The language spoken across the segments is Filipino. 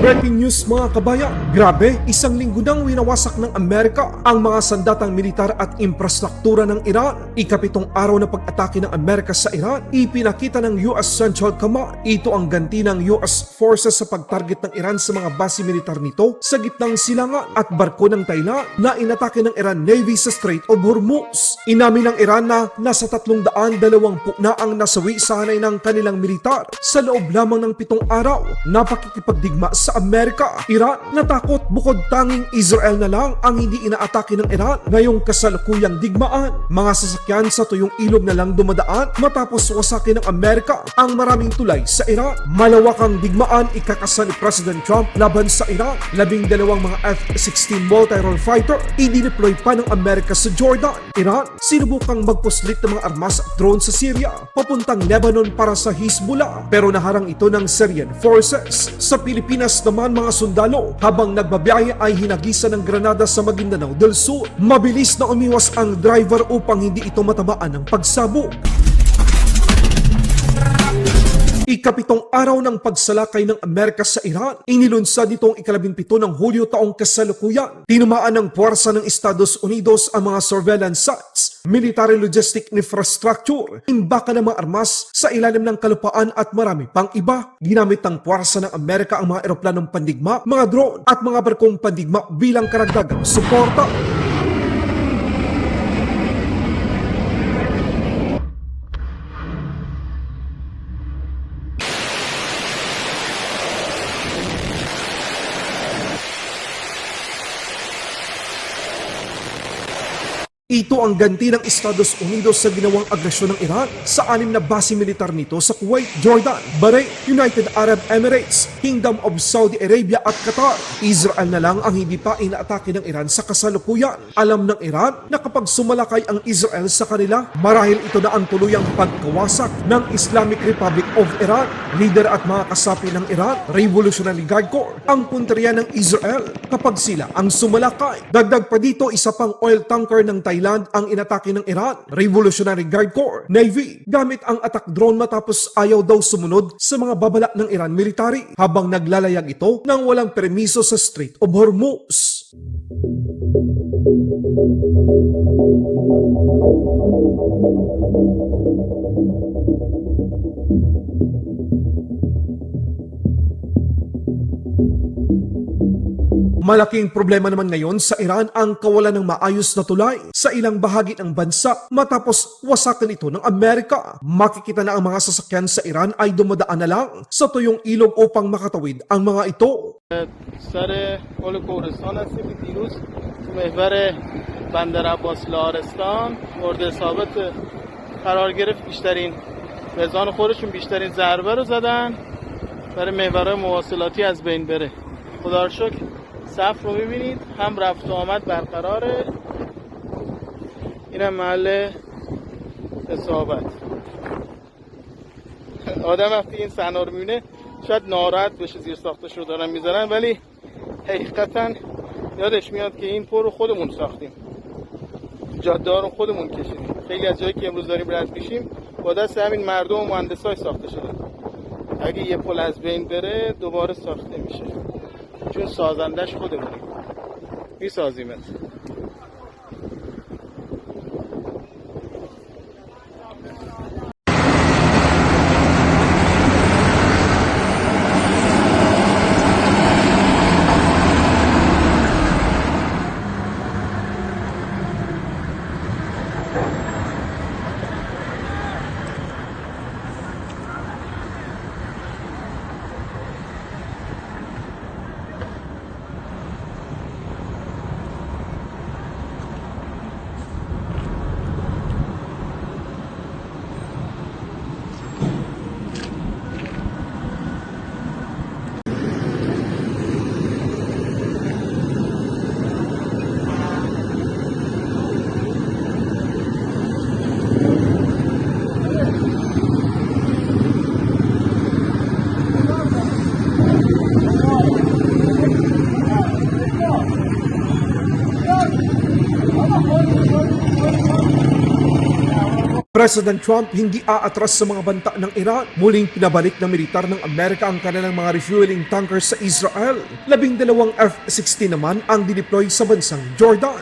Breaking news mga kabayan. Grabe, isang linggo nang winawasak ng Amerika ang mga sandatang militar at infrastruktura ng Iran. Ikapitong araw na pag-atake ng Amerika sa Iran, ipinakita ng US Central Command. Ito ang ganti ng US forces sa pagtarget ng Iran sa mga base militar nito sa gitnang silangan at barko ng Thailand na inatake ng Iran Navy sa Strait of Hormuz. Inamin ng Iran na nasa 320 na ang nasawi sa hanay ng kanilang militar sa loob lamang ng 7 araw na pakikipagdigma sa Amerika. Iran natakot bukod tanging Israel na lang ang hindi inaatake ng Iran ngayong kasalukuyang digmaan. Mga sasakyan sa tuyong ilog na lang dumadaan matapos wasakin ng Amerika ang maraming tulay sa Iran. Malawakang digmaan ikakasa ni President Trump laban sa Iran. 12 mga F-16 multi-role fighter idineploy pa ng Amerika sa Jordan. Iran sinubukang magpuslit ng mga armas at drone sa Syria papuntang Lebanon para sa Hezbollah pero naharang ito ng Syrian forces. Sa Pilipinas naman mga sundalo habang nagbabiyahe ay hinagisan ng granada sa Maguindanao del Sur. Mabilis na umiwas ang driver upang hindi ito matamaan ng pagsabog. Ikapitong araw ng pagsalakay ng Amerika sa Iran, inilunsad nitong 17 ng Hulyo taong kasalukuyan. Tinumaan ng puwersa ng Estados Unidos ang mga surveillance sites, military logistic infrastructure, imbakan ng mga armas sa ilalim ng kalupaan at marami pang iba. Ginamit ng puwersa ng Amerika ang mga eroplanong pandigma, mga drone at mga barkong pandigma bilang karagdagang suporta. Ito ang ganti ng Estados Unidos sa ginawang agresyon ng Iran sa 6 na base militar nito sa Kuwait, Jordan, Bahrain, United Arab Emirates, Kingdom of Saudi Arabia at Qatar. Israel na lang ang hindi pa inaatake ng Iran sa kasalukuyan. Alam ng Iran na kapag sumalakay ang Israel sa kanila, marahil ito na ang tuluyang pagkawasak ng Islamic Republic of Iran. Leader at mga kasapi ng Iran, Revolutionary Guard Corps, ang punteriya ng Israel kapag sila ang sumalakay. Dagdag pa dito, isa pang oil tanker ng Thailand ang inatake ng Iran, Revolutionary Guard Corps, Navy, gamit ang attack drone matapos ayaw daw sumunod sa mga babala ng Iran military habang naglalayag ito nang walang permiso sa Strait of Hormuz. Malaking problema naman ngayon sa Iran ang kawalan ng maayos na tulay sa ilang bahagi ng bansa matapos wasakan ito ng Amerika. Makikita na ang mga sasakyan sa Iran ay dumadaan na lang sa tuyong ilog upang makatawid ang mga ito. سر پل کوهستان هستیم دیروز تو محور بندر عباس لهارستان مورد اصابت قرار گرفت. بیشترین مزان خودشون بیشترین ضربه رو زدن برای محورهای مواصلاتی از بین بره. خدا رو شکر صف رو میبینید هم رفت و آمد برقراره. اینم محل اصابت. آدم وقتی این صحنه رو میبینه شاید ناراحت بشه زیر ساختش رو دارن میذارن، ولی حقیقتا یادش میاد که این پر رو خودمون ساختیم، جاده ها رو خودمون کشیدیم. خیلی از جایی که امروز داریم رد میشیم با دست همین مردم و مهندسای ساخته شده. اگه یه پل از بین بره دوباره ساخته میشه، چون سازندش خودمونیم، میسازیمت. President Trump hindi aatras sa mga banta ng Iran. Muling pinabalik ng militar ng Amerika ang kanilang mga refueling tankers sa Israel. 12 F-16 naman ang dineploy sa bansang Jordan.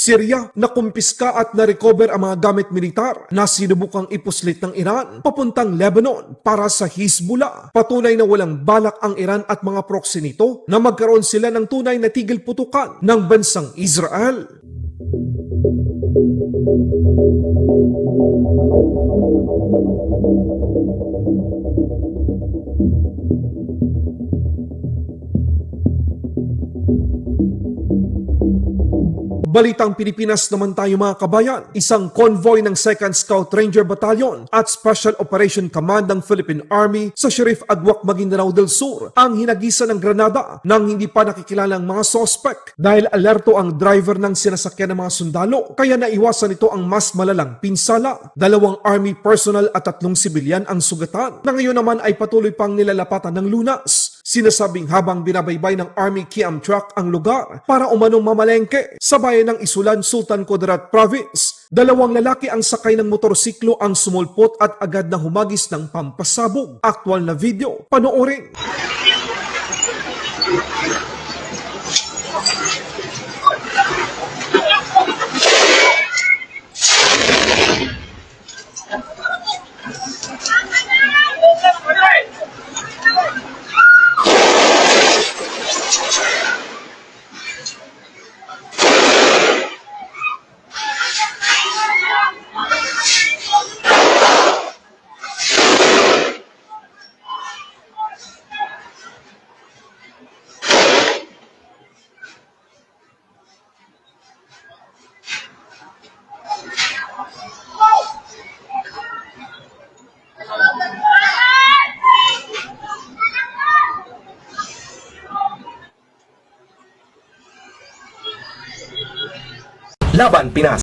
Syria, nakumpiska at na-recover ang mga gamit militar na sinubukang ipuslit ng Iran papuntang Lebanon para sa Hezbollah. Patunay na walang balak ang Iran at mga proxy nito na magkaroon sila ng tunay na tigil putukan ng bansang Israel. Balitang Pilipinas naman tayo mga kabayan, isang convoy ng 2nd Scout Ranger Battalion at Special Operation Command ng Philippine Army sa Sheriff Aguac, Maguindanao del Sur ang hinagisa ng granada ng hindi pa nakikilalang mga sospek dahil alerto ang driver ng sinasakyan ng mga sundalo kaya naiwasan ito ang mas malalang pinsala. 2 Army personnel at 3 sibilyan ang sugatan na ngayon naman ay patuloy pang nilalapatan ng lunas. Sinasabing habang binabaybay ng Army Kiam Truck ang lugar para umanong mamalengke sa bayan ng Isulan, Sultan Kudarat Province, 2 lalaki ang sakay ng motorsiklo ang sumulpot at agad na humagis ng pampasabog. Aktual na video, panoorin. Laban Pinas.